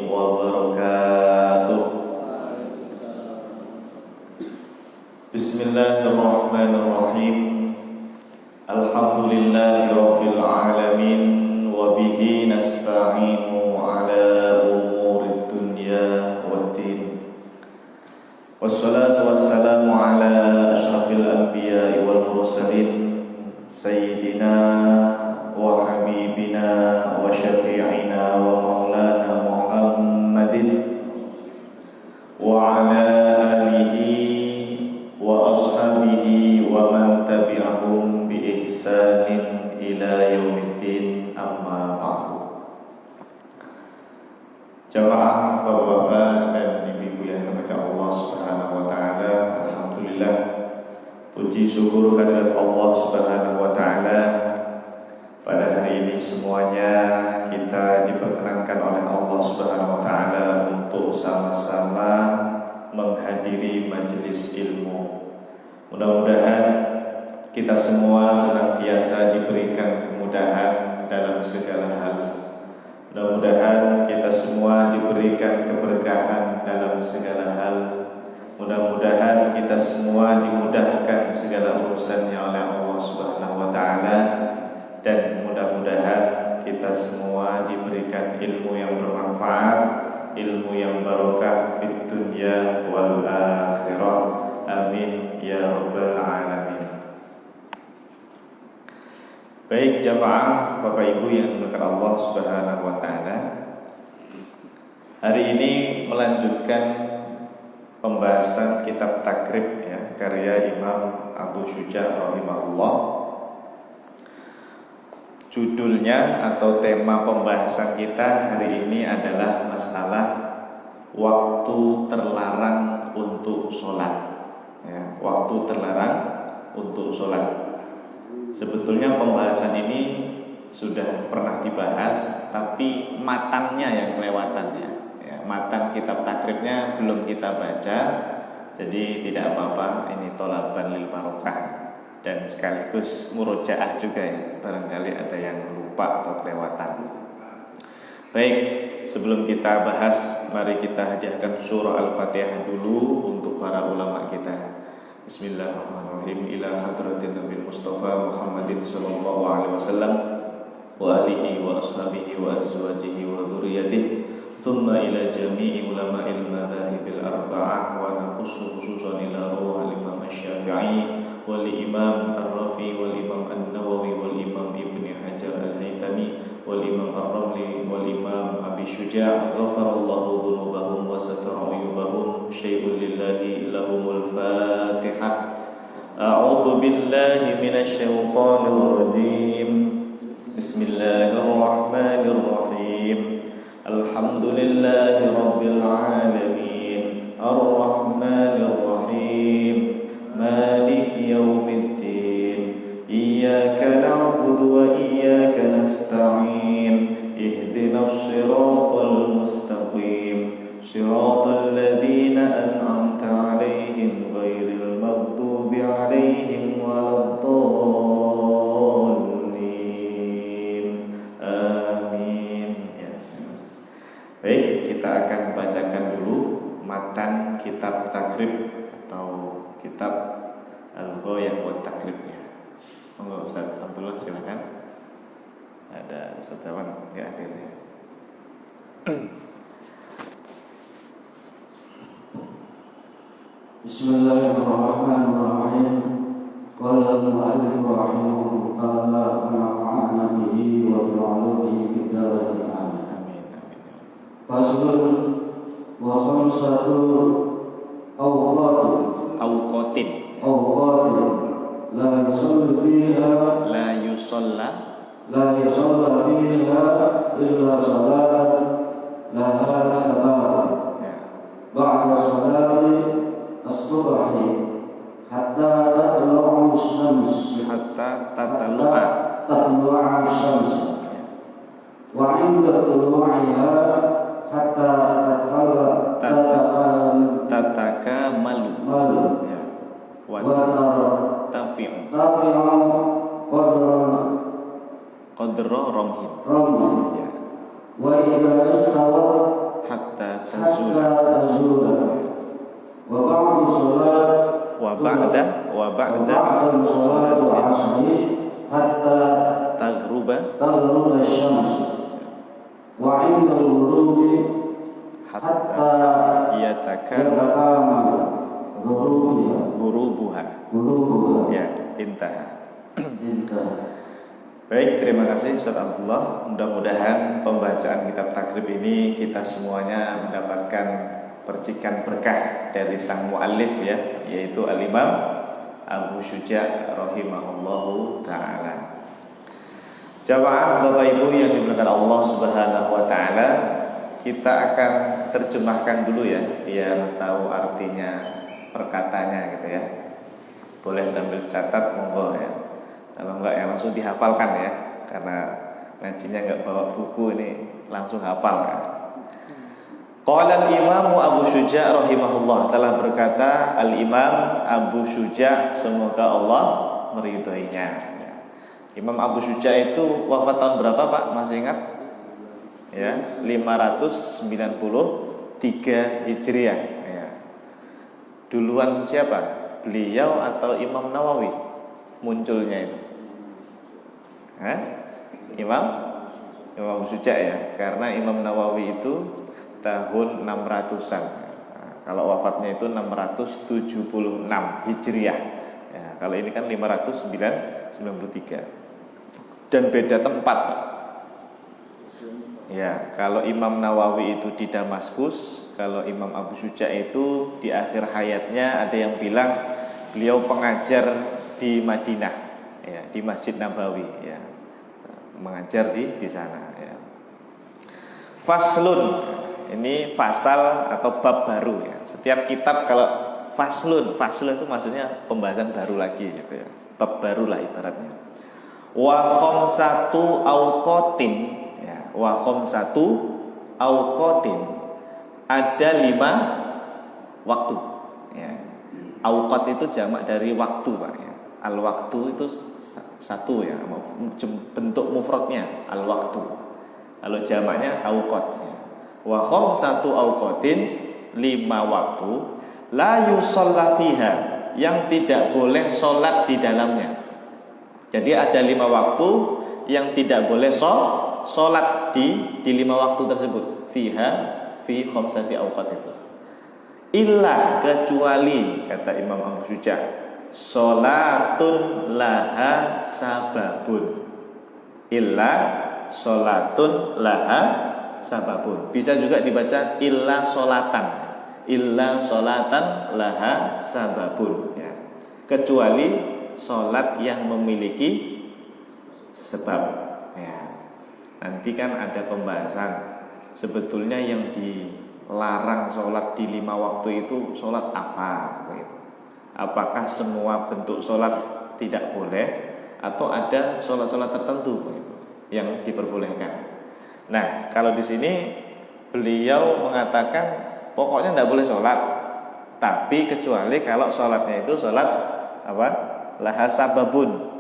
wabarakatuh. Bismillahirrahmanirrahim. Alhamdulillahirabbil alamin wa bihi nasta'inu ala umurid dunya waddin. Wassalatu wassalamu ala asyrafil anbiya'i wal mursalin sayyidina wa habibina wa syafi'ina wa maulana Muhammadin wa ala alihi wa ashabihi wa man tabi'ahum bi ihsanin ila yaumiddin, amma ba'du. Jamaah bapak-bapak dan ibu-ibu yang dirahmati Allah Subhanahu wa taala, alhamdulillah, puji syukur kehadirat Allah Subhanahu wa taala. Pada hari ini semuanya kita diperkenankan oleh Allah Subhanahu wa taala untuk sama-sama menghadiri majelis ilmu. Mudah-mudahan kita semua senantiasa diberikan kemudahan dalam segala hal. Mudah-mudahan kita semua diberikan keberkahan dalam segala hal. Mudah-mudahan kita semua dimudahkan segala urusannya oleh Allah Subhanahu wa taala, dan mudah-mudahan kita semua diberikan ilmu yang bermanfaat, ilmu yang barokah fid dunya wal akhirah. Amin ya rabbal alamin. Baik jamaah Bapak Ibu yang dimuliakan Allah Subhanahu wa taala, hari ini melanjutkan pembahasan kitab Takrib ya, karya Imam Abu Syuja rahimahullah. Judulnya atau tema pembahasan kita hari ini adalah masalah waktu terlarang untuk sholat ya, waktu terlarang untuk sholat. Sebetulnya pembahasan ini sudah pernah dibahas, tapi matannya yang kelewatan ya, matan kitab Takribnya belum kita baca. Jadi tidak apa-apa, ini tholaban lil barokah dan sekaligus murojaah juga ya, barangkali ada yang lupa atau kelewatan. Baik, sebelum kita bahas, mari kita hadiahkan surah Al-Fatihah dulu untuk para ulama kita. Bismillahirrahmanirrahim. Ila hadratin Nabi Mustafa Muhammadin sallallahu alaihi wasallam wa alihi wa ashabihi wa azwajihi wa dzurriyyatihi, thumma ila jami'i ulama'il madhahibil arba'ah, wa nakhussu khususan ila ruh al-Imam Asy-Syafi'i wal Imam Ar-Rafi wal Imam An-Nawawi wal Imam Ibnu Hajar Al-Haytami wal Imam Ar-Ramli wal Imam Abi Syuja', ghafarallahu dzunubahum wa satara uyubahum. Syai'un lillahi lahumul Fatihah. A'udzu billahi minasy syaithanir rajim. Bismillahirrahmanirrahim. Alhamdulillahi rabbil alamin. Ar-Rahmanir Rahim. Maliki yaumiddin. Iyyaka na'budu wa iyyaka nasta'in. Ihdinas siratal mustaqim. Siratal ladzina an'amta 'alaihim ghairil maghdubi 'alaihim waladdallin. Amin ya. Baik, kita akan bacakan dulu matan kitab Takrib atau kitab Al-Ghayah wa Takribnya. Monggo Ustaz Abdullah, silakan. Ada Ustaz Jawan enggak hadir ya? Bismillahirrahmanirrahim. Qala al-mu'allif rahimahullah ta'ala wa nafa'ana bihi wa bi 'ulumihi fid dharain. Amin. Faslun wa khamsatu awqatin la yusalla fiha fiha illa salat laha sabab ba'da salati as-subhi hatta tatlu'a asy-syams wa 'inda tulu'iha hatta tatakamalu wa tafi'u qadra ramhin wa idza istawa صلاة العصر حتى taghruba تغرب الشمس وعند الغروب حتى yatakamal يتكامل غروبها gurubuha. Ya, intaha. Baik, terima kasih Ustaz Abdullah. Mudah-mudahan pembacaan kitab takrib ini kita semuanya mendapatkan percikan berkah dari sang muallif ya, yaitu Al-Imam Abu Syuja' rahimahullahu taala. Jamaah Bapak Ibu yang dimuliakan Allah Subhanahu wa taala, kita akan terjemahkan dulu ya biar tahu artinya perkataannya gitu ya. Boleh sambil catat monggo ya. Kalau enggak ya langsung dihafalkan ya, karena ngajinya enggak bawa buku ini langsung hafal ya. Qala al-Imam Abu Syuja' rahimahullah, telah berkata Al-Imam Abu Syuja' semoga Allah meridhoinya ya. Imam Abu Syuja' itu wafat tahun berapa Pak? Masih ingat? Ya, 593 Hijriah ya. Duluan siapa? Beliau atau Imam Nawawi munculnya itu? Imam Abu Syuja' ya, karena Imam Nawawi itu tahun 600-an. Nah, kalau wafatnya itu 676 Hijriah. Ya, kalau ini kan 593. Dan beda tempat. Ya, kalau Imam Nawawi itu di Damaskus, kalau Imam Abu Syuja' itu di akhir hayatnya ada yang bilang beliau pengajar di Madinah, ya, di Masjid Nabawi, ya, mengajar di sana. Ya. Faslun, ini fasal atau bab baru ya. Setiap kitab kalau faslun itu maksudnya pembahasan baru lagi gitu ya. Bab baru lah ibaratnya. Wa khamsatu awqatin ya, wa khamsatu awqatin, ada 5 waktu ya. Awqat itu jamak dari waktu Pak ya. Al-waktu itu satu ya, bentuk mufradnya al-waktu. Kalau jamaknya awqat ya. Wa khamsatu awqatin, 5 waktu, la yusalla fiha, yang tidak boleh sholat di dalamnya. Jadi ada 5 waktu yang tidak boleh sholat di 5 waktu tersebut. Fiha, fi khamsati awqat itu. Illa, kecuali kata Imam Abu Syuja', sholatun laha sababun. Illa sholatun laha sababun. Bisa juga dibaca illa sholatan. Illa sholatan laha sababun ya. Kecuali sholat yang memiliki sebab ya. Nanti kan ada pembahasan sebetulnya yang dilarang sholat di 5 waktu itu sholat apa gitu. Apakah semua bentuk sholat tidak boleh, atau ada sholat-sholat tertentu gitu, yang diperbolehkan. Nah, kalau di sini beliau mengatakan pokoknya tidak boleh sholat, tapi kecuali kalau sholatnya itu sholat apa? Laha sababun.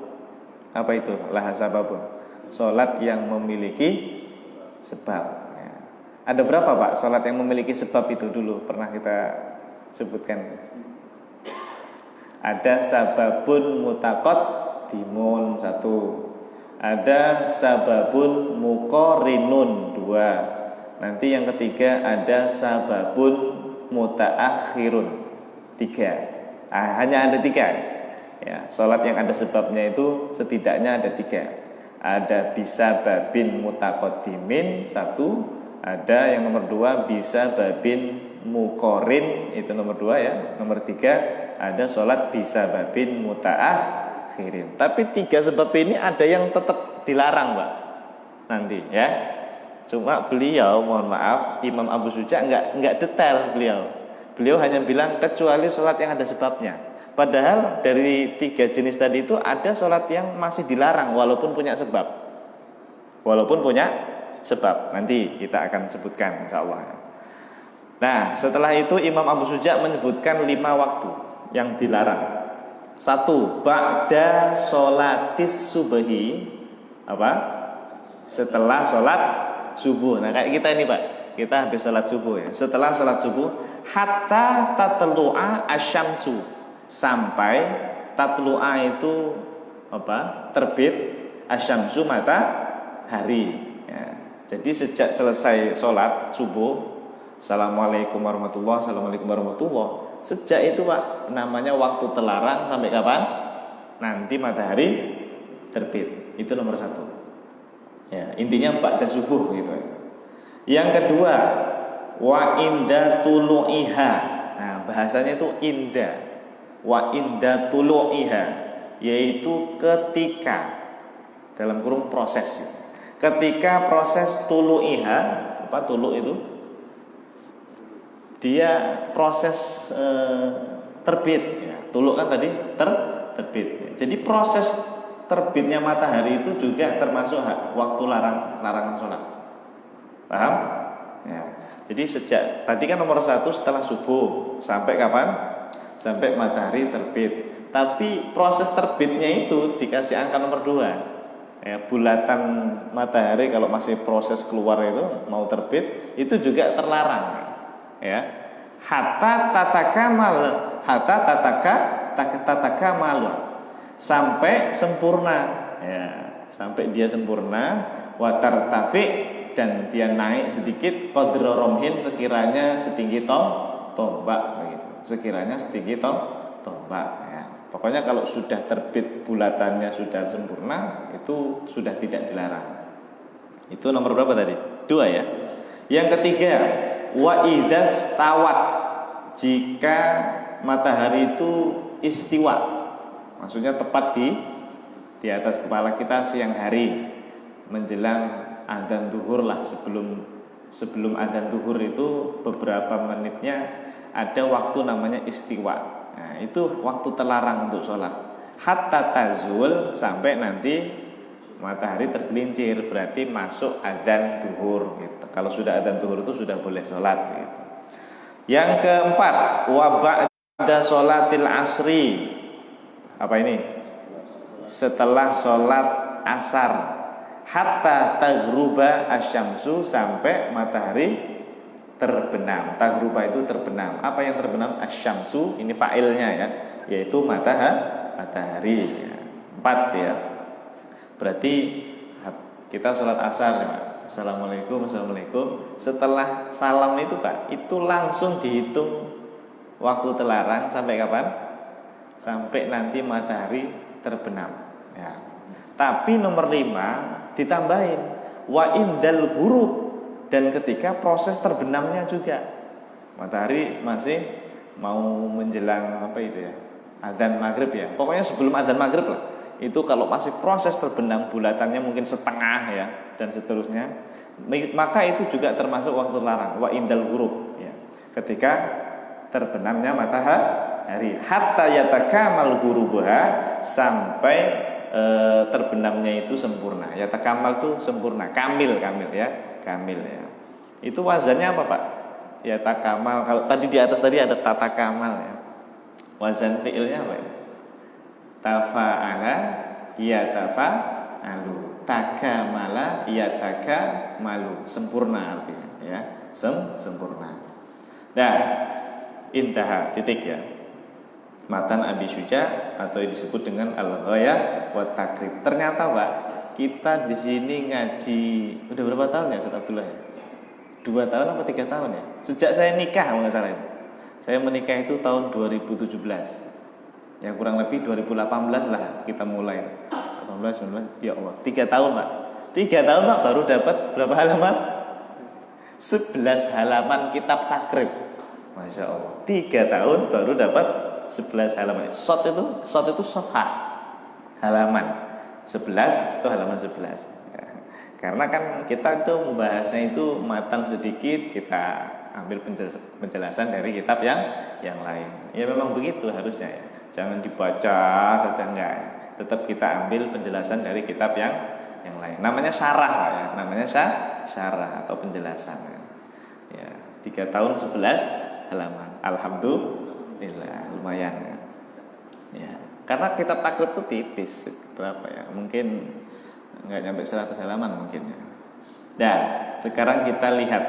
Apa itu laha sababun? Sholat yang memiliki sebab ya. Ada berapa Pak sholat yang memiliki sebab itu dulu pernah kita sebutkan? Ada sababun mutaqaddimun 1, ada sababun muqarinun 2, nanti yang ketiga ada sababun mutaakhirun 3. Hanya ada 3 ya. Sholat yang ada sebabnya itu setidaknya ada 3. Ada bisa babin mutaqaddimin 1, ada yang nomor 2 bisa babin muqarin, itu nomor 2 ya. Nomor 3 ada sholat bisa babin mutaakhirin. Tapi 3 sebab ini ada yang tetap dilarang Pak nanti ya. Cuma beliau, mohon maaf, Imam Abu Syuja' enggak detail beliau hanya bilang kecuali sholat yang ada sebabnya. Padahal dari 3 jenis tadi itu ada sholat yang masih dilarang walaupun punya sebab. Nanti kita akan sebutkan insyaallah. Nah, setelah itu Imam Abu Syuja' menyebutkan 5 waktu yang dilarang. 1, ba'da sholatis subhi, apa? Setelah sholat subuh. Nah, kayak kita ini Pak, kita habis sholat subuh ya. Setelah sholat subuh, hatta tatlu'a asyamsu, sampai tatlu'a itu apa? Terbit asyamsu matahari. Ya. Jadi sejak selesai sholat subuh, assalamualaikum warahmatullahi, assalamualaikum warahmatullahi. Sejak itu Pak, namanya waktu terlarang sampai kapan? Nanti matahari terbit. Itu nomor satu. Ya, intinya ba'da subuh gitu. Yang kedua, wa inda tulu'iha. Nah, bahasanya itu inda. Wa inda tulu'iha, yaitu ketika, dalam kurung proses. Ketika proses tulu'iha, apa tulu itu? Dia proses terbit. Ya, tulu kan tadi terbit. Jadi proses terbitnya matahari itu juga termasuk waktu larangan sholat. Paham? Ya. Jadi sejak tadi kan nomor satu setelah subuh sampai kapan? Sampai matahari terbit. Tapi proses terbitnya itu dikasih angka nomor 2. Ya, bulatan matahari kalau masih proses keluar itu mau terbit itu juga terlarang. Ya. Hatta tatakamal sampai sempurna. Ya, sampai dia sempurna watar tafi dan dia naik sedikit qadra romhin sekiranya setinggi tombak begitu. Sekiranya setinggi tombak ya. Pokoknya kalau sudah terbit bulatannya sudah sempurna itu sudah tidak dilarang. Itu nomor berapa tadi? 2 ya. Yang ketiga, wa idzas tawat, jika matahari itu istiwa. Maksudnya tepat di atas kepala kita siang hari menjelang adzan zuhur lah, sebelum adzan zuhur itu beberapa menitnya ada waktu namanya istiwa. Nah, itu waktu terlarang untuk sholat. Hatta tazul, sampai nanti matahari tergelincir, berarti masuk adzan zuhur gitu. Kalau sudah adzan zuhur itu sudah boleh sholat gitu. Yang keempat, wa ba'da sholatil asri. Apa ini? Setelah sholat asar. Hatta taghruba asyamsu, sampai matahari terbenam. Taghruba itu terbenam. Apa yang terbenam? Asyamsu, ini fa'ilnya ya, yaitu matahari ya. 4 ya. Berarti kita sholat asar ya, Pak. Assalamualaikum. Setelah salam itu Pak, itu langsung dihitung waktu terlarang sampai kapan? Sampai nanti matahari terbenam ya. Tapi nomor 5 ditambahin wa indal ghurub, dan ketika proses terbenamnya juga matahari masih mau menjelang apa itu ya, adzan maghrib ya, pokoknya sebelum adzan maghrib lah. Itu kalau masih proses terbenam bulatannya mungkin setengah ya dan seterusnya, maka itu juga termasuk waktu larang wa indal ghurub ya, ketika terbenamnya matahari. Hatta yatakamal ghurubuha, sampai terbenamnya itu sempurna. Yatakamal itu sempurna, kamil ya. Itu wazannya apa Pak? Yatakamal. Kalau tadi di atas tadi ada tatakamal ya. Wazan fi'ilnya apa ya? Tafa'ala yatafa'alu, takamala yatakamalu, sempurna artinya ya, sempurna. Nah, intaha, titik ya. Matan Abi Syuja atau disebut dengan al-ghayah wa takrib. Ternyata Pak, kita di sini ngaji udah berapa tahun ya Ustaz Abdullah ya? 2 tahun apa 3 tahun ya? Sejak saya nikah kalau nggak salah. Saya menikah itu tahun 2017. Ya kurang lebih 2018 lah kita mulai. 18, 19, ya Allah, 3 tahun Pak. 3 tahun Pak baru dapat berapa halaman? 11 halaman kitab takrib. Masya Allah, 3 tahun baru dapat 11 halaman. Shot itu safhah, halaman 11 itu halaman 11 ya. Karena kan kita itu membahasnya itu matan sedikit, kita ambil penjelasan dari kitab yang lain. Ya memang begitu harusnya ya. Jangan dibaca saja enggak ya. Tetap kita ambil penjelasan dari kitab yang lain. Namanya syarah Pak ya. Namanya syarah atau penjelasan ya. 3 tahun 11 halaman. Alhamdulillah, lumayan ya. Ya, karena kitab takrib itu tipis, berapa ya? Mungkin enggak nyampe 100 halaman mungkin ya. Dan sekarang kita lihat,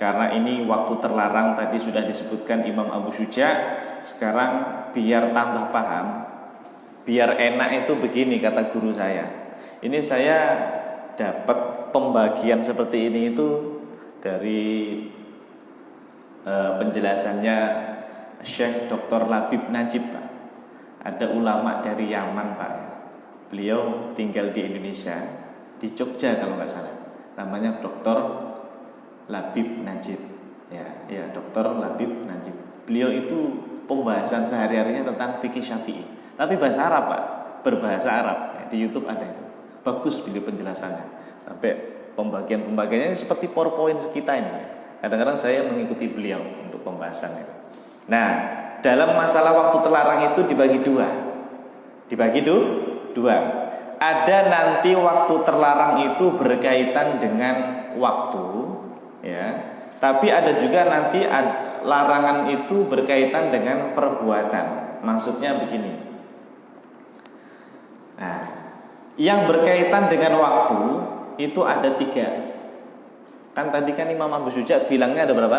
karena ini waktu terlarang tadi sudah disebutkan Imam Abu Syuja. Sekarang biar tambah paham, Biar enak itu begini kata guru saya. Ini saya dapat pembagian seperti ini itu dari penjelasannya Syekh Dr. Labib Najib, Pak. Ada ulama dari Yaman, Pak. Beliau tinggal di Indonesia, di Jogja kalau nggak salah. Namanya Dr. Labib Najib. Ya, Dr. Labib Najib. Beliau itu pembahasan sehari-harinya tentang fikih Syafi'i. Tapi bahasa Arab, Pak. Berbahasa Arab. Di YouTube ada itu. Bagus beliau penjelasannya. Sampai pembagian-pembagiannya seperti PowerPoint kita ini. Kadang-kadang saya mengikuti beliau untuk pembahasan itu. Nah, dalam masalah waktu terlarang itu dibagi dua. Ada nanti waktu terlarang itu berkaitan dengan waktu, ya. Tapi ada juga nanti larangan itu berkaitan dengan perbuatan. Maksudnya begini. Nah, yang berkaitan dengan waktu itu ada 3. Kan tadi kan Imam Abu Syuja bilangnya ada berapa?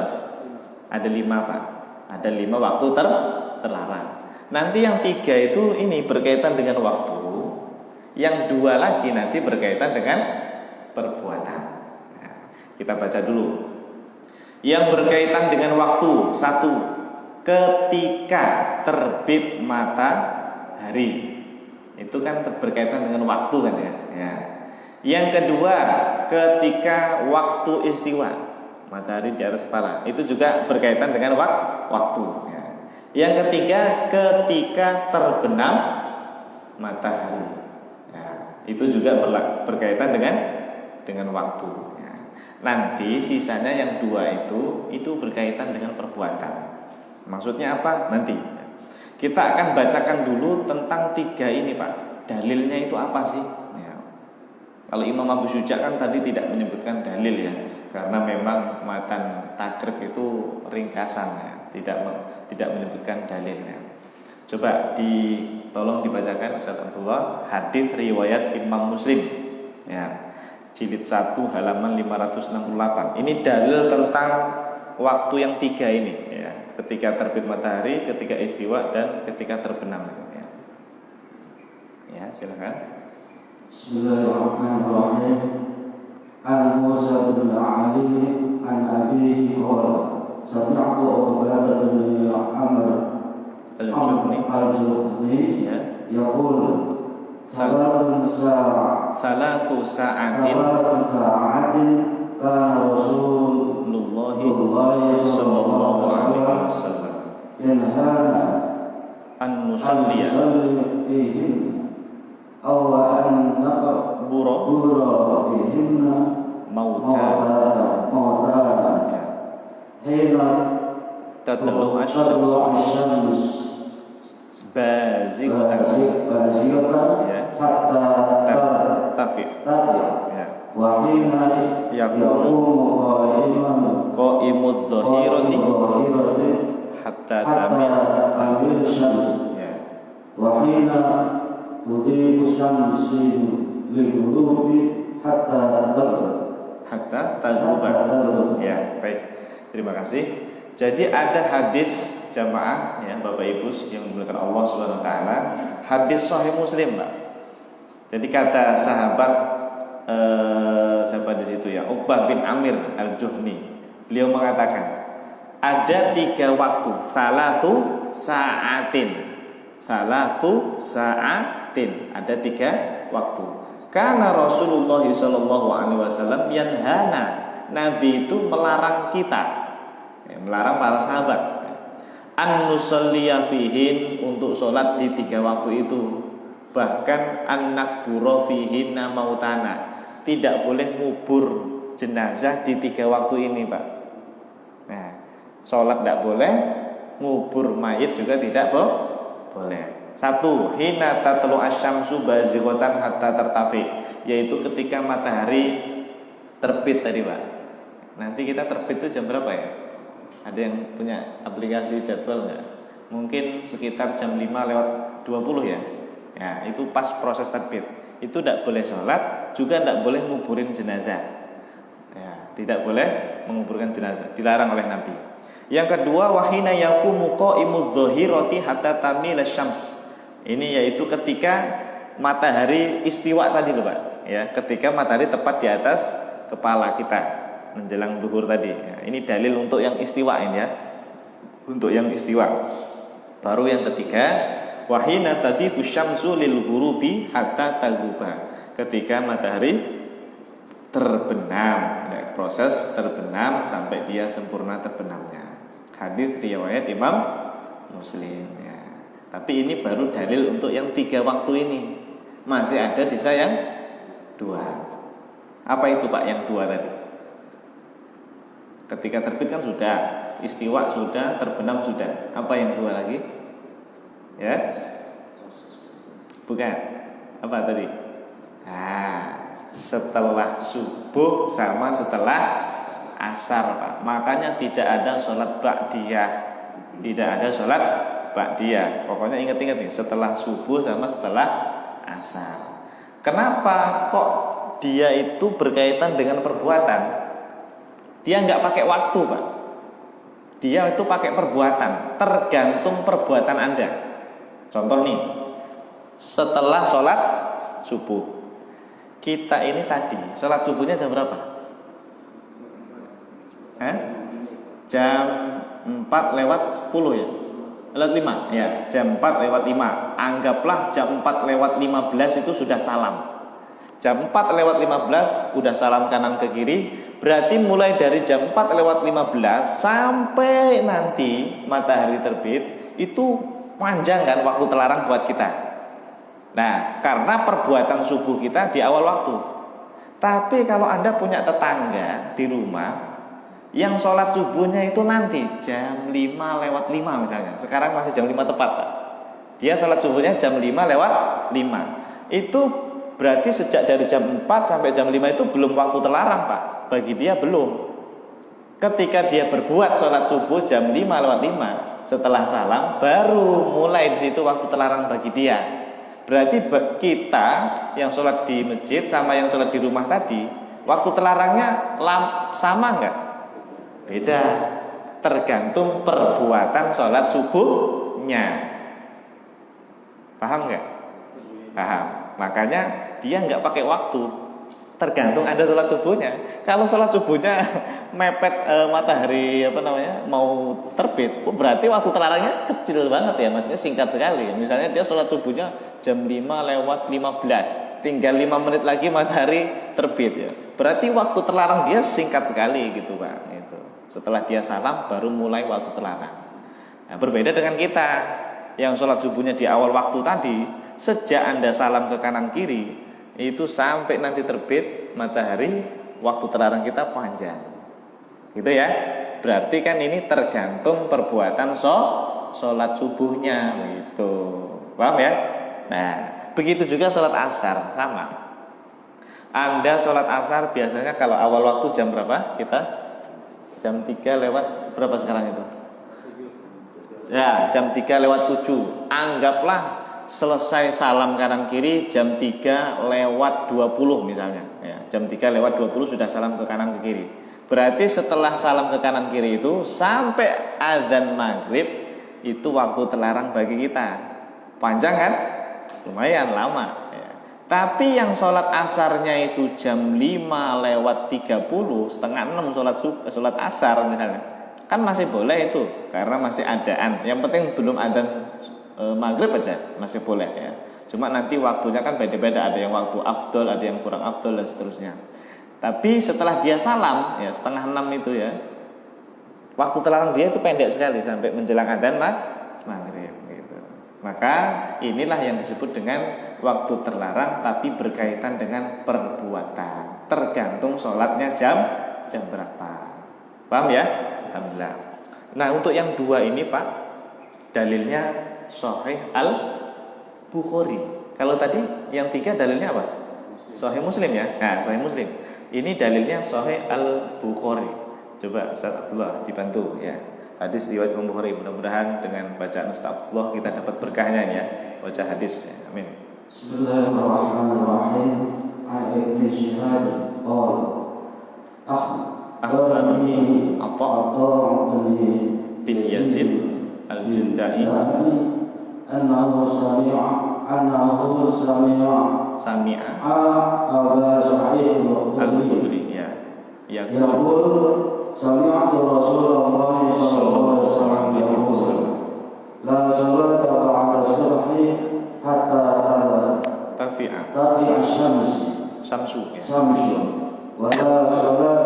Ada 5, Pak. Ada 5 waktu terlarang. Nanti yang 3 itu ini berkaitan dengan waktu. Yang 2 lagi nanti berkaitan dengan perbuatan. Nah, kita baca dulu. Yang berkaitan dengan waktu. 1. Ketika terbit matahari. Itu kan berkaitan dengan waktu kan ya. Yang kedua, ketika waktu istiwa, matahari di atas kepala, itu juga berkaitan dengan waktu. Yang ketiga, ketika terbenam matahari, itu juga berkaitan dengan waktu. Nanti sisanya yang 2 itu berkaitan dengan perbuatan. Maksudnya apa? Nanti kita akan bacakan dulu tentang 3 ini, Pak. Dalilnya itu apa sih? Kalau Imam Abu Syuja kan tadi tidak menyebutkan dalil ya, karena memang matan takrib itu ringkasan ya, tidak menyebutkan dalilnya. Coba tolong dibacakan Ustaz Abdullah hadis riwayat Imam Muslim ya, jilid 1 halaman 568. Ini dalil tentang waktu yang 3 ini ya, ketika terbit matahari, ketika istiwa dan ketika terbenam ya. Ya, silakan. Bismillahirrahmanirrahim. An Musa bin Ali an abihi qala sami'tu Uqbah bin Amr al-Juhni yaqul thalathu sa'atin kana Rasulullah sallallahu alaihi wasallam yanhana an nusalliya aw an naqbura bihinna mautada hina tatlu asyams bazighatan hatta tafi wa hina yaqumu qa'imud dhahirati hatta tamil syams wa hina tudiku syamsi lil-ghurubi hatta taghrub. Ya, baik. Terima kasih. Jadi ada hadis jamaah ya Bapak Ibu yang dimuliakan Allah Subhanahu wa taala, hadis sahih Muslim, Pak. Jadi kata sahabat siapa di situ ya? Uqbah bin Amir al-Juhni. Beliau mengatakan ada 3 waktu, thalathu sa'atin, ada 3 waktu. Karena Rasulullah sallallahu alaihi wasallam yanhana, Nabi itu melarang kita, melarang para sahabat, an nusalliya fihin, untuk sholat di 3 waktu itu. Bahkan an nakbura fihinna mautana, tidak boleh ngubur jenazah di 3 waktu ini, Pak. Nah, sholat tidak boleh, ngubur mayit juga tidak boleh. 1. Hina tatlu asyamsu bazighatan hatta tertafi, yaitu ketika matahari terbit tadi, Pak. Nanti kita terbit itu jam berapa ya? Ada yang punya aplikasi jadwal nggak? Mungkin sekitar jam 5:20 ya. Ya, itu pas proses terbit. Itu tidak boleh sholat, juga tidak boleh nguburin jenazah. Ya, tidak boleh menguburkan jenazah, dilarang oleh Nabi. Yang kedua, wahina yaqumu qa'imudz dhahirati hatta tamila syams. Ini yaitu ketika matahari istiwa tadi loh Pak. Ya, ketika matahari tepat di atas kepala kita menjelang zuhur tadi. Ya, ini dalil untuk yang istiwa ini ya. Untuk yang istiwa. Baru yang ketiga, wahina tadifu syamsu lil ghurubi hatta taghruba. Ketika matahari terbenam, ya, proses terbenam sampai dia sempurna terbenamnya. Hadis riwayat Imam Muslim ya. Tapi ini baru dalil untuk yang 3 waktu ini. Masih ada sisa yang 2. Apa itu Pak yang 2 tadi? Ketika terbit kan sudah, istiwa sudah, terbenam sudah. Apa yang 2 lagi? Ya? Bukan. Apa tadi? Setelah subuh sama setelah asar Pak. Makanya tidak ada sholat ba'diyah. Tidak ada sholat ba'diyah. Pokoknya ingat-ingat nih, setelah subuh sama setelah asar. Kenapa kok dia itu berkaitan dengan perbuatan? Dia nggak pakai waktu Pak. Dia itu pakai perbuatan. Tergantung perbuatan Anda. Contoh nih, setelah sholat subuh, kita ini tadi sholat subuhnya jam berapa? Jam 4 lewat 10 ya? Lewat 5 ya, jam 4 lewat 5. Anggaplah jam 4 lewat 15 itu sudah salam. Jam 4 lewat 15 udah salam kanan ke kiri. Berarti mulai dari jam 4 lewat 15 sampai nanti matahari terbit, itu panjang kan waktu terlarang buat kita. Nah, karena perbuatan subuh kita di awal waktu. Tapi kalau Anda punya tetangga di rumah yang sholat subuhnya itu nanti jam 5 lewat 5 misalnya. Sekarang masih jam 5 tepat Pak. Dia sholat subuhnya jam 5 lewat 5. Itu berarti sejak dari jam 4 sampai jam 5 itu belum waktu terlarang Pak. Bagi dia belum. Ketika dia berbuat sholat subuh jam 5 lewat 5 setelah salam, baru mulai di situ waktu terlarang bagi dia. Berarti kita yang sholat di masjid sama yang sholat di rumah tadi, waktu terlarangnya sama enggak? Beda. Tergantung perbuatan sholat subuhnya. Paham enggak? Paham. Makanya dia enggak pakai waktu. Tergantung Anda sholat subuhnya. Kalau sholat subuhnya mepet matahari mau terbit, berarti waktu terlarangnya kecil banget ya, maksudnya singkat sekali. Misalnya dia sholat subuhnya jam 5 lewat 15, tinggal 5 menit lagi matahari terbit ya. Berarti waktu terlarang dia singkat sekali gitu Pak. Gitu. Setelah dia salam baru mulai waktu terlarang. Nah, berbeda dengan kita yang sholat subuhnya di awal waktu tadi, sejak Anda salam ke kanan kiri itu sampai nanti terbit matahari, waktu terlarang kita panjang. Gitu ya. Berarti kan ini tergantung perbuatan sholat subuhnya gitu. Paham ya? Nah, begitu juga sholat asar sama. Anda sholat asar biasanya kalau awal waktu jam berapa? Kita jam 3 lewat berapa sekarang itu? Ya, jam 3 lewat 7. Anggaplah selesai salam kanan kiri jam 3 lewat 20 misalnya ya, jam 3 lewat 20 sudah salam ke kanan ke kiri. Berarti setelah salam ke kanan kiri itu sampai azan maghrib itu waktu terlarang bagi kita. Panjang kan? Lumayan lama ya. Tapi yang sholat asarnya itu jam 5 lewat 30, setengah 6 sholat asar misalnya, kan masih boleh itu karena masih adaan. Yang penting belum azan maghrib aja masih boleh ya. Cuma nanti waktunya kan beda-beda, ada yang waktu afdol, ada yang kurang afdol dan seterusnya. Tapi setelah dia salam ya setengah 6 itu ya, waktu terlarang dia itu pendek sekali sampai menjelang adzan maghrib gitu. Maka inilah yang disebut dengan waktu terlarang tapi berkaitan dengan perbuatan. Tergantung sholatnya jam berapa. Paham ya? Alhamdulillah. Nah, untuk yang 2 ini Pak, dalilnya Sahih Al-Bukhari. Kalau tadi yang 3 dalilnya apa? Sahih Muslim ya. Nah, Sahih Muslim. Ini dalilnya Sahih Al-Bukhari. Coba Ustaz Abdullah dibantu ya. Hadis riwayat Imam Bukhari. Mudah-mudahan dengan bacaan Ustaz Abdullah kita dapat berkahnya ya. Baca hadis ya. Amin. Bismillahirrahmanirrahim. Ibn Shihab qala akhbarani Atha bin Yazid Al-Jundai أنه سمع Sami'a أبا سعيد الخدري Al-Khudri ya. يقول سمعت رسول الله صلى الله عليه وسلم يقول لا صلاة بعد الصبح حتى Tafi'a تطلع الشمس Samsu ya. ولا صلاة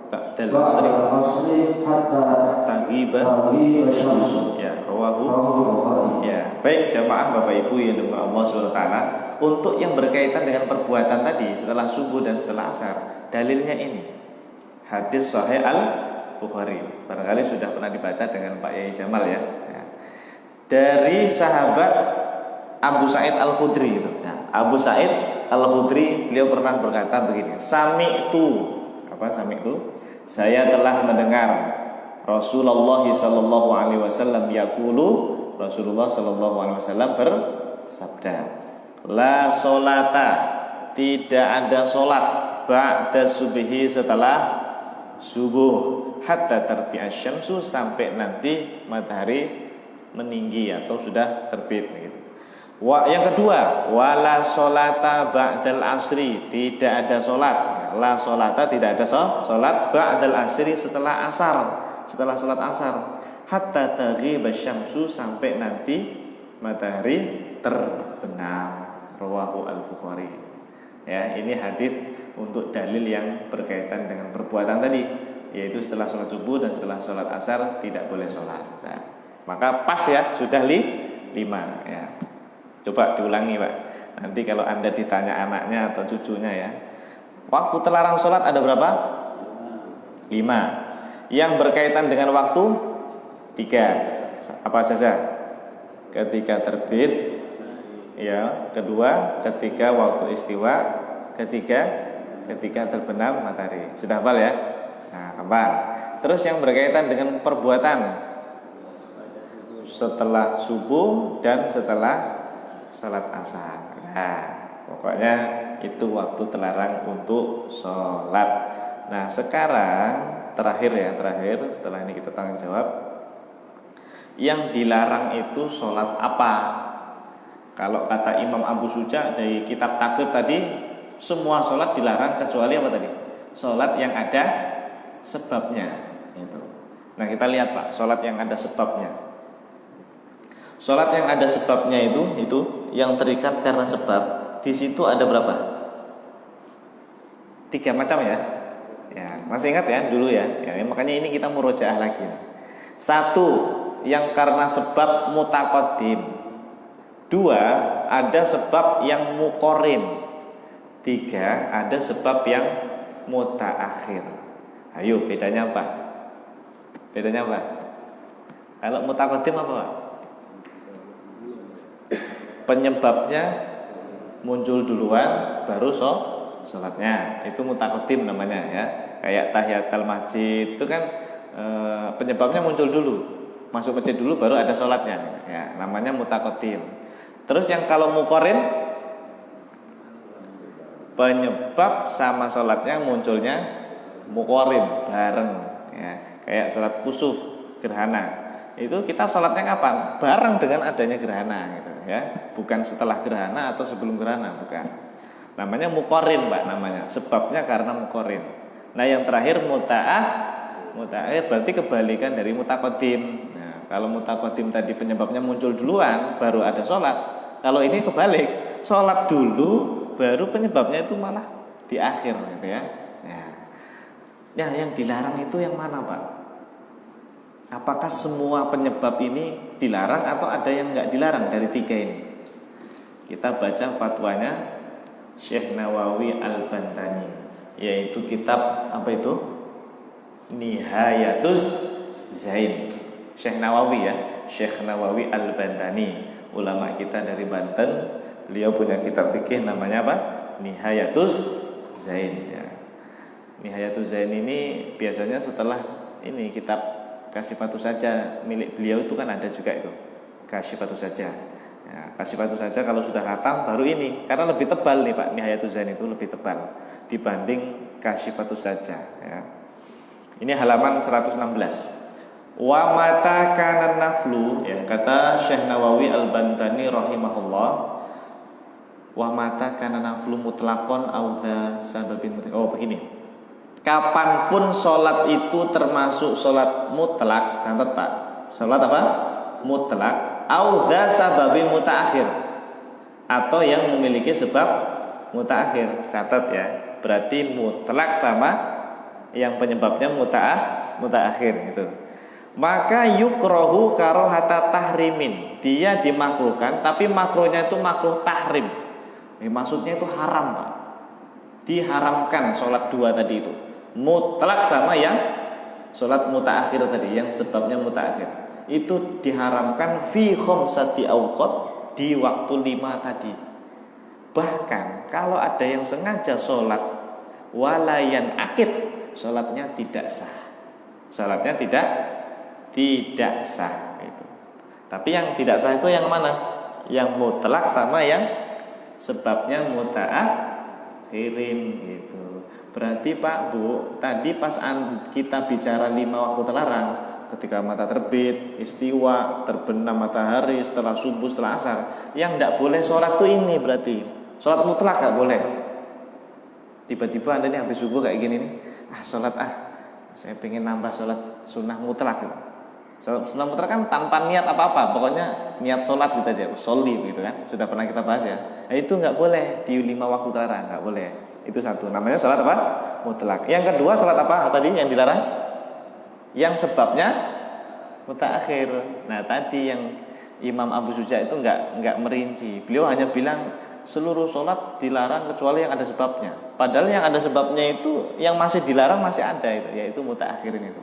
Ba'dal بعد asri العصر حتى Taghiba تغيب الشمس. ya. Rawahu رواه البخاري. ya. Baik jamaah Bapak Ibu yang dimuliakan Allah SWT, untuk yang berkaitan dengan perbuatan tadi setelah subuh dan setelah asar, dalilnya ini hadis Sahih Al-Bukhari. Barangkali sudah pernah dibaca dengan Pak Yai Jamal ya. Dari sahabat Abu Sa'id Al-Khudri itu. Nah, Abu Sa'id Al-Khudri beliau pernah berkata begini, sami'tu. Apa sami'tu? Saya telah mendengar Rasulullah sallallahu alaihi wasallam yaqulu, Rasulullah sallallahu alaihi wasallam bersabda, la sholata, tidak ada salat ba'da subhi, setelah subuh, hatta tarfi'asy syamsu, sampai nanti matahari meninggi atau sudah terbit gitu. Yang kedua, wala sholata ba'dal asri, tidak ada salat. La sholata, tidak ada salat ba'dal asri, setelah asar, setelah salat asar, hatta taghiba syamsu, sampai nanti matahari terbenam. Rawahu Al-Bukhari. Ya, ini hadis untuk dalil yang berkaitan dengan perbuatan tadi, yaitu setelah sholat subuh dan setelah sholat asar tidak boleh sholat. Nah, maka pas ya, sudah 5 ya. Coba diulangi Pak. Nanti kalau Anda ditanya anaknya atau cucunya ya, waktu terlarang sholat ada berapa? 5. Yang berkaitan dengan waktu 3. Apa saja? Ketika terbit ya, kedua ketika waktu istiwa, ketika terbenam matahari. Sudah hafal ya? Nah, hafal. Terus yang berkaitan dengan perbuatan setelah subuh dan setelah salat asar. Nah, pokoknya itu waktu terlarang untuk sholat. Nah, sekarang terakhir setelah ini kita tanya jawab. Yang dilarang itu sholat apa? Kalau kata Imam Abu Suja dari kitab takrib tadi, semua sholat dilarang kecuali apa tadi? Sholat yang ada sebabnya itu. Nah, kita lihat Pak, sholat yang ada sebabnya. Sholat yang ada sebabnya itu yang terikat karena sebab. Di situ ada berapa? 3 macam ya. Ya, masih ingat ya dulu ya. Ya, makanya ini kita murojaah lagi. 1, yang karena sebab mutaqaddim. 2, ada sebab yang muqorrin. 3, ada sebab yang mutaakhir. Ayo, bedanya apa? Kalau mutaqaddim apa Pak? Penyebabnya muncul duluan baru sholatnya, itu mutaqaddim namanya ya. Kayak tahiyatul masjid itu kan penyebabnya muncul dulu, masuk masjid dulu baru ada sholatnya ya, namanya mutaqaddim. Terus yang kalau muqorrin, penyebab sama sholatnya munculnya muqorrin bareng ya. Kayak sholat kusuf, gerhana, itu kita sholatnya kapan? Bareng dengan adanya gerhana gitu ya, bukan setelah gerhana atau sebelum gerhana, bukan. Namanya muqorrin Pak, namanya sebabnya karena muqorrin. Nah, yang terakhir mutaakhir berarti kebalikan dari mutaqaddim. Nah, kalau mutaqaddim tadi penyebabnya muncul duluan baru ada sholat. Kalau ini kebalik, sholat dulu baru penyebabnya itu malah di akhir gitu ya. Nah, yang dilarang itu yang mana Pak? Apakah semua penyebab ini dilarang atau ada yang nggak dilarang dari 3 ini? Kita baca fatwanya Syekh Nawawi Al-Bantani, yaitu kitab apa itu? Nihayatuz Zain. Syekh Nawawi ya, Syekh Nawawi Al-Bantani, ulama kita dari Banten. Beliau punya kitab fikih namanya apa? Nihayatuz Zain ya. Nihayatuz Zain ini biasanya setelah ini kitab Kasyifatus Saja milik beliau itu kan ada juga itu Kasyifatus Saja ya, Kasyifatus Saja kalau sudah khatam baru ini, karena lebih tebal nih Pak, Nihayatuz Zain itu lebih tebal dibanding Kasyifatus Saja ya. Ini halaman 116. Wa mata kana naflu, ya, kata Syekh Nawawi Al-Bantani rahimahullah, wa mata kana naflu mutlaqon audha sababin mutlaq. Oh begini, kapanpun sholat itu termasuk sholat mutlak, catat Pak, sholat apa? Mutlak, audha sababin mutaakhir, atau yang memiliki sebab mutaakhir, catat ya. Berarti mutlak sama yang penyebabnya mutaakhir gitu. Maka yukrohu karohata tahrimin, dia dimakruhkan, tapi makruhnya itu makruh tahrim. Maksudnya itu haram Pak, diharamkan sholat dua tadi itu, mutlak sama yang sholat mutaakhir tadi, yang sebabnya mutaakhir, itu diharamkan fi khamsati awqat, di waktu 5 tadi. Bahkan kalau ada yang sengaja sholat walayan akid, sholatnya tidak sah, sholatnya tidak sah itu. Tapi yang tidak sah itu yang mana? Yang mutlak sama yang sebabnya mutaakhirin gitu. Berarti Pak Bu, tadi pas kita bicara 5 waktu terlarang, ketika mata terbit, istiwa, terbenam matahari, setelah subuh, setelah asar, yang tidak boleh sholat tuh ini, berarti sholat mutlak gak boleh. Tiba-tiba Anda nih habis subuh kayak gini nih, sholat saya pengen nambah sholat sunnah mutlak gitu. Sunnah mutlak kan tanpa niat apa-apa, pokoknya niat sholat gitu aja, sholli gitu kan, sudah pernah kita bahas ya. Nah, itu nggak boleh di 5 waktu terlarang, nggak boleh. Itu satu, namanya sholat apa? Mutlak. Yang kedua sholat apa tadi yang dilarang? Yang sebabnya mutaakhir. Nah tadi yang Imam Abu Suja itu nggak merinci, beliau hanya bilang seluruh sholat dilarang kecuali yang ada sebabnya. Padahal yang ada sebabnya itu yang masih dilarang masih ada itu, yaitu mutaakhirin itu.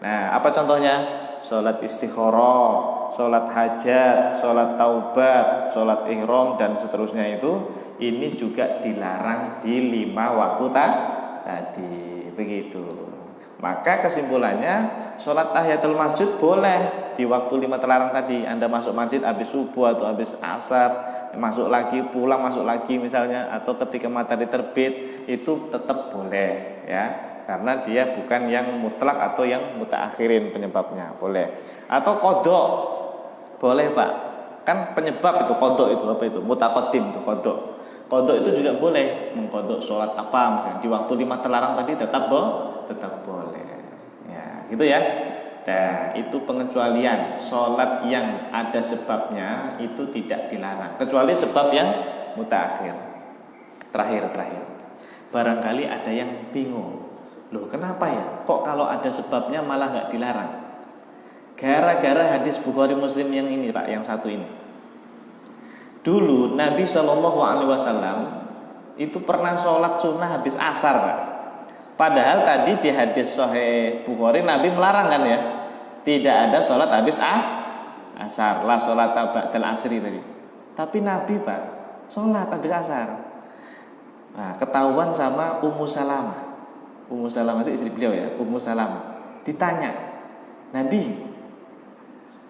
Nah, apa contohnya? Sholat istikharah, sholat hajat, sholat taubat, sholat ihram dan seterusnya itu, ini juga dilarang di 5 waktu tadi. Begitu. Maka kesimpulannya, sholat tahiyatul masjid boleh di waktu 5 terlarang tadi. Anda masuk masjid habis subuh atau habis asar, masuk lagi, pulang masuk lagi misalnya, atau ketika matahari terbit, itu tetap boleh ya. Karena dia bukan yang mutlak atau yang mutaakhirin penyebabnya, boleh. Atau kodok, boleh Pak. Kan penyebab itu kodok itu apa itu? Mutaqaddim itu kodok. Kodok itu juga boleh, mengkodok sholat apa misalnya di waktu 5 terlarang tadi tetap boleh. Ya, gitu ya. Nah, itu pengecualian sholat yang ada sebabnya itu tidak dilarang, kecuali sebab yang mutaakhir. Terakhir. Barangkali ada yang bingung. Loh kenapa ya? Kok kalau ada sebabnya malah nggak dilarang? Gara-gara hadis Bukhari Muslim yang ini Pak, yang satu ini. Dulu Nabi SAW itu pernah sholat sunnah habis asar Pak. Padahal tadi di hadis Sahih Bukhari Nabi melarang kan ya, tidak ada sholat habis asar, la sholat ba'dal asri tadi. Tapi Nabi Pak sholat habis asar. Nah, ketahuan sama Ummu Salamah. Ummu Salamah itu istri beliau ya, Ummu Salamah. Ditanya, Nabi,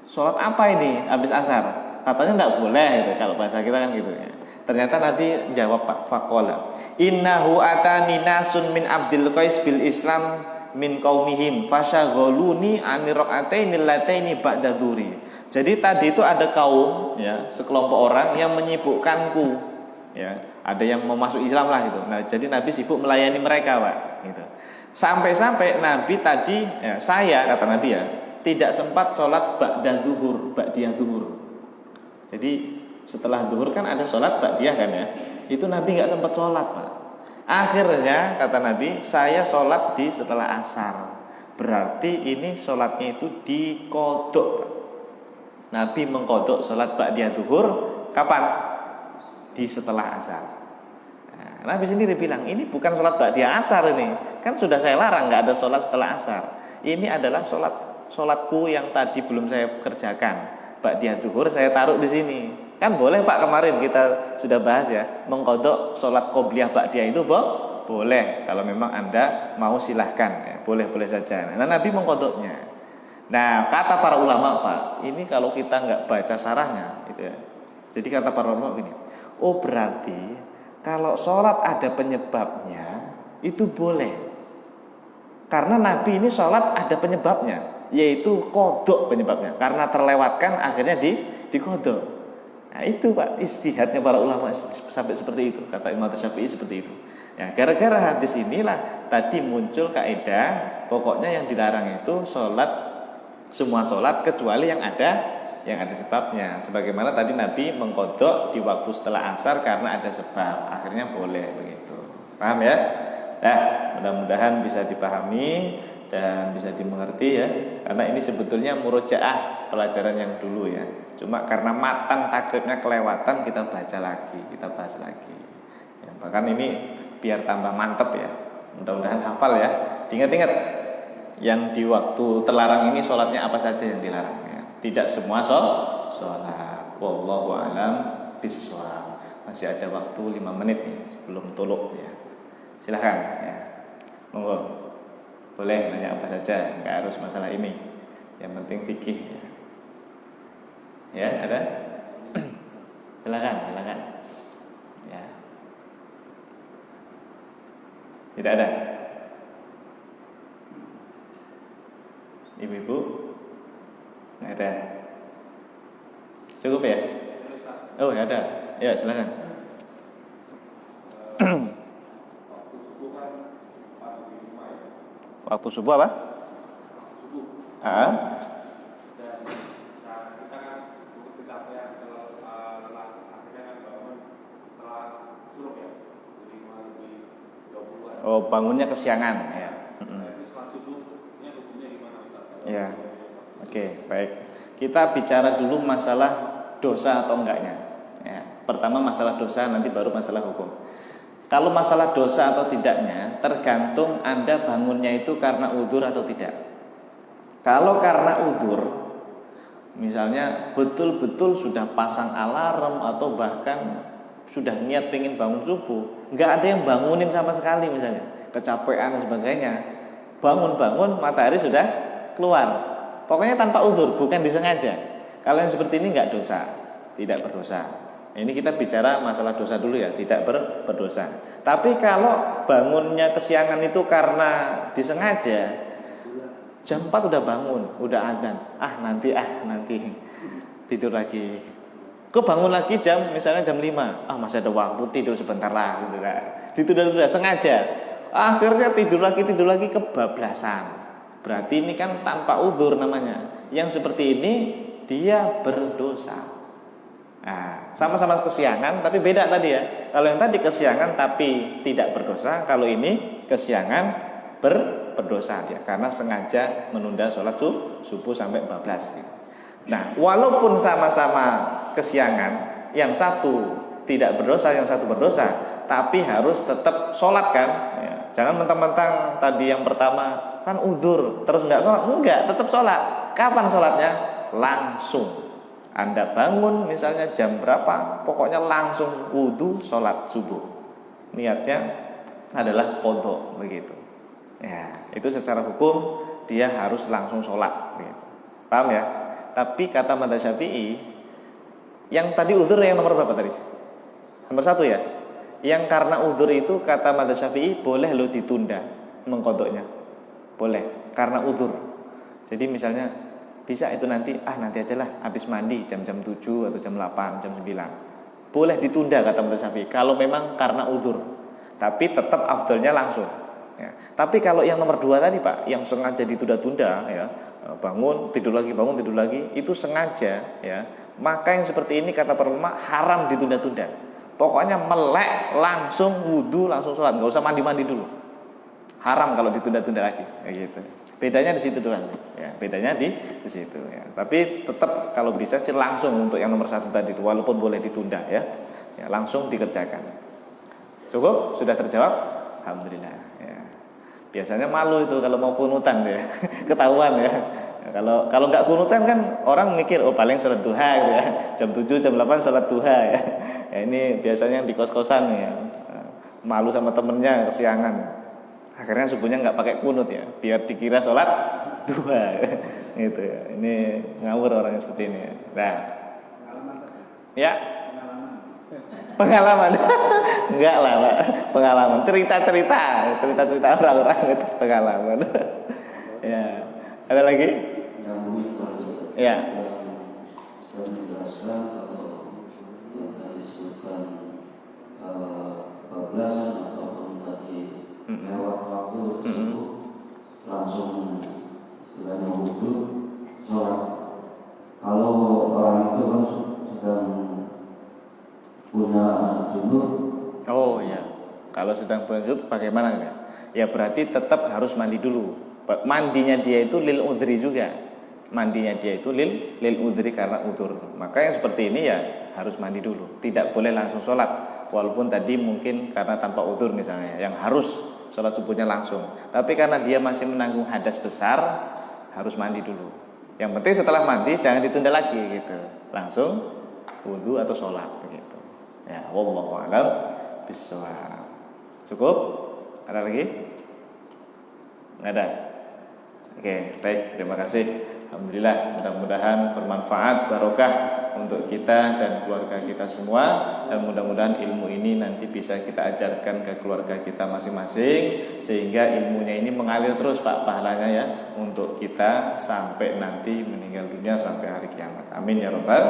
sholat apa ini habis asar? Katanya enggak boleh gitu, kalau bahasa kita kan gitu ya. Ternyata Nabi jawab Pak, faqala innahu atani nasun min Abdul Qais bil Islam min qaumihim fasyaghaluni an raq'ataini allataini ba'da dzuri. Jadi tadi itu ada kaum ya, sekelompok orang yang menyibukkanku ya. Ada yang mau masuk Islam lah gitu. Nah, jadi Nabi sibuk melayani mereka, Pak, gitu. Sampai-sampai Nabi tadi ya, saya kata Nabi ya, tidak sempat sholat ba'da zuhur, ba'diyah zuhur. Jadi setelah zuhur kan ada sholat ba'diyah kan ya. Itu Nabi nggak sempat sholat Pak. Akhirnya kata Nabi, saya sholat di setelah asar. Berarti ini sholatnya itu dikodok Pak. Nabi mengkodok sholat ba'diyah zuhur kapan? Di setelah asar. Nah, Nabi sendiri bilang ini bukan sholat ba'diyah asar ini. Kan sudah saya larang nggak ada sholat setelah asar. Ini adalah sholatku yang tadi belum saya kerjakan. Ba'diyah zuhur saya taruh di sini. Kan boleh Pak, kemarin kita sudah bahas ya, mengkodok sholat qobliyah ba'diyah itu boleh. Kalau memang Anda mau silahkan ya, boleh saja. Nah Nabi mengkodoknya. Nah kata para ulama Pak, ini kalau kita nggak baca sarahnya gitu ya. Jadi kata para ulama begini, oh berarti kalau sholat ada penyebabnya itu boleh. Karena Nabi ini sholat ada penyebabnya. yaitu kodok penyebabnya. Karena terlewatkan akhirnya dikodok. Nah itu Pak, istihadnya para ulama sampai seperti itu, kata Imam Syafi'i seperti itu. Ya, gara-gara hadis inilah tadi muncul kaidah, pokoknya yang dilarang itu semua sholat kecuali yang ada sebabnya. Sebagaimana tadi Nabi mengkodok di waktu setelah asar karena ada sebab, akhirnya boleh begitu. Paham ya? Nah, mudah-mudahan bisa dipahami dan bisa dimengerti ya. Karena ini sebetulnya murojaah pelajaran yang dulu ya. Cuma karena matan takutnya kelewatan, kita baca lagi, kita bahas lagi. Ya, bahkan ini biar tambah mantep ya. Mudah-mudahan hafal ya. Ingat-ingat yang di waktu terlarang ini sholatnya apa saja yang dilarang ya. Tidak semua sholat. Wallahu a'lam bishawab. Masih ada waktu 5 menit nih sebelum tuluk ya. Silahkan ya. Monggo. Boleh nanya apa saja, enggak harus masalah ini. Yang penting fikih ya. Ya, ada? Silakan. Ya. Tidak ada. Ibu-ibu? Nggak ada. Cukup ya? Oh, ada. Ya, silakan. Waktu subuh apa? Oh, bangunnya kesiangan ya. Ya. Oke, baik. Kita bicara dulu masalah dosa atau enggaknya. Ya. Pertama masalah dosa, nanti baru masalah hukum. Kalau masalah dosa atau tidaknya tergantung Anda bangunnya itu karena uzur atau tidak. Kalau karena uzur, misalnya betul-betul sudah pasang alarm atau bahkan sudah niat pengen bangun subuh, nggak ada yang bangunin sama sekali, misalnya kecapean dan sebagainya, bangun matahari sudah keluar, pokoknya tanpa uzur, bukan disengaja. Kalau yang seperti ini nggak dosa, tidak berdosa. Ini kita bicara masalah dosa dulu ya, tidak berdosa. Tapi kalau bangunnya kesiangan itu karena disengaja, jam 4 udah bangun, udah adzan, nanti tidur lagi. Kok bangun lagi misalnya jam 5, masih ada waktu, tidur sebentar lah gitu kan. Ditunda sengaja. Akhirnya tidur lagi kebablasan. Berarti ini kan tanpa uzur namanya. Yang seperti ini dia berdosa. Nah, sama-sama kesiangan tapi beda tadi ya. Kalau yang tadi kesiangan tapi tidak berdosa, kalau ini kesiangan berdosa dia karena sengaja menunda sholat subuh sampai 14 gitu. Nah, walaupun sama-sama kesiangan, yang satu tidak berdosa, yang satu berdosa, tapi harus tetap sholat kan ya. Jangan mentang-mentang tadi yang pertama kan uzur terus nggak sholat, enggak, tetap sholat. Kapan sholatnya? Langsung Anda bangun misalnya jam berapa, pokoknya langsung wudu sholat subuh. Niatnya adalah qadha begitu. Ya, itu secara hukum dia harus langsung sholat begitu. Paham ya? Tapi kata madzhab Syafi'i, yang tadi uzur yang nomor berapa tadi? Nomor 1 ya. Yang karena uzur itu kata madzhab Syafi'i boleh lo ditunda mengqadhanya. Boleh karena uzur. Jadi misalnya bisa itu nanti aja lah habis mandi jam 7 atau jam 8, jam 9. Boleh ditunda kata madzhab Syafi'i kalau memang karena uzur. Tapi tetap afdalnya langsung. Ya. Tapi kalau yang nomor 2 tadi Pak, yang sengaja ditunda-tunda ya, bangun tidur lagi, itu sengaja ya. Maka yang seperti ini kata para ulama haram ditunda-tunda. Pokoknya melek langsung wudu langsung sholat, nggak usah mandi dulu. Haram kalau ditunda-tunda lagi, kayak gitu. Bedanya di situ doang, ya. Bedanya di situ. Ya. Tapi tetap kalau bisa sih langsung untuk yang nomor 1 tadi itu, walaupun boleh ditunda ya, langsung dikerjakan. Cukup? Sudah terjawab? Alhamdulillah. Ya. Biasanya malu itu kalau mau kunutan ya, ketahuan ya. Kalau nggak kunutan kan orang mikir paling sholat duha gitu ya, jam 7 jam 8 sholat duha ya. Ini biasanya di kos-kosan ya, malu sama temennya kesiangan. Akhirnya subuhnya nggak pakai kunut ya, biar dikira sholat duha gitu ya. Ini ngawur orang seperti ini. Nah, ya pengalaman enggak lah Pak. Pengalaman cerita orang-orang itu pengalaman. Ya, ada lagi? Ya. Saya menjelaskan kalau yang tadi disebutkan bablasan ataupun tadi lewat waktu tersebut langsung istilahnya wudhu sholat. Kalau orang itu kan sedang punya junub. Oh ya, kalau sedang junub bagaimana ya? Ya berarti tetap harus mandi dulu. Mandinya dia itu lil udhri juga. Mandinya dia itu lil udhri karena udzur. Maka yang seperti ini ya harus mandi dulu. Tidak boleh langsung sholat. Walaupun tadi mungkin karena tanpa udzur misalnya, yang harus sholat subuhnya langsung. Tapi karena dia masih menanggung hadas besar, harus mandi dulu. Yang penting setelah mandi jangan ditunda lagi gitu. Langsung wudu atau sholat begitu. Ya, wallahu a'lam bishawab. Cukup? Ada lagi? Nggak ada? Oke, baik, terima kasih. Alhamdulillah, mudah-mudahan bermanfaat, barokah untuk kita dan keluarga kita semua. Dan mudah-mudahan ilmu ini nanti bisa kita ajarkan ke keluarga kita masing-masing, sehingga ilmunya ini mengalir terus Pak pahalanya ya, untuk kita sampai nanti meninggal dunia sampai hari kiamat. Amin ya rabbal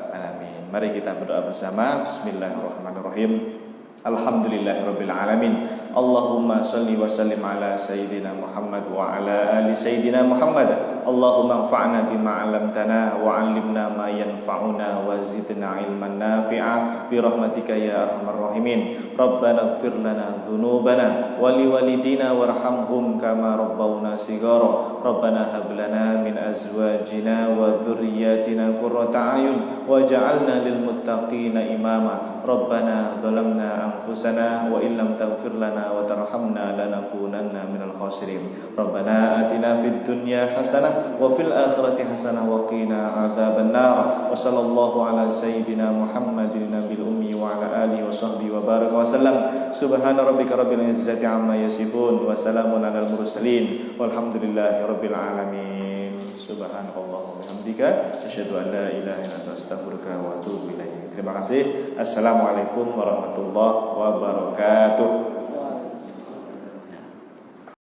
alamin. Mari kita berdoa bersama. Bismillahirrahmanirrahim. Alhamdulillahirabbil alamin. Allahumma shalli wa sallim ala sayyidina Muhammad wa ala ali sayyidina Muhammad. Allahumma anfa'na bima 'allamtana wa 'allimna ma yanfa'una wa zidna 'ilman nafi'a bi rahmatika ya arhamar rahimin. Rabbana ighfir lana dhunubana wa liwalidina warhamhum kama rabbawna shighara. Rabbana hab lana min azwajina wa dhurriyyatina qurrata a'yun waj'alna lil muttaqina imama. Rabbana zalamna anfusana wa illam taghfir lana wa tarhamna lanakunanna minal khasirin. Rabbana atina fid dunya hasanah wa fil akhirati hasanah wa qina adzaban nar. Wa sallallahu ala sayyidina Muhammadin nabil ummi wa ala alihi wa sahbihi wa baraka wa sallam. Subhana rabbika rabbil izzati amma yasifun wa salamun alal mursalin walhamdulillahi rabbil alamin. Subhanallah wa bihamdika asyhadu an la ilaha illa anta astaghfiruka wa atubu ilaik. Terima kasih. Assalamualaikum warahmatullahi wabarakatuh.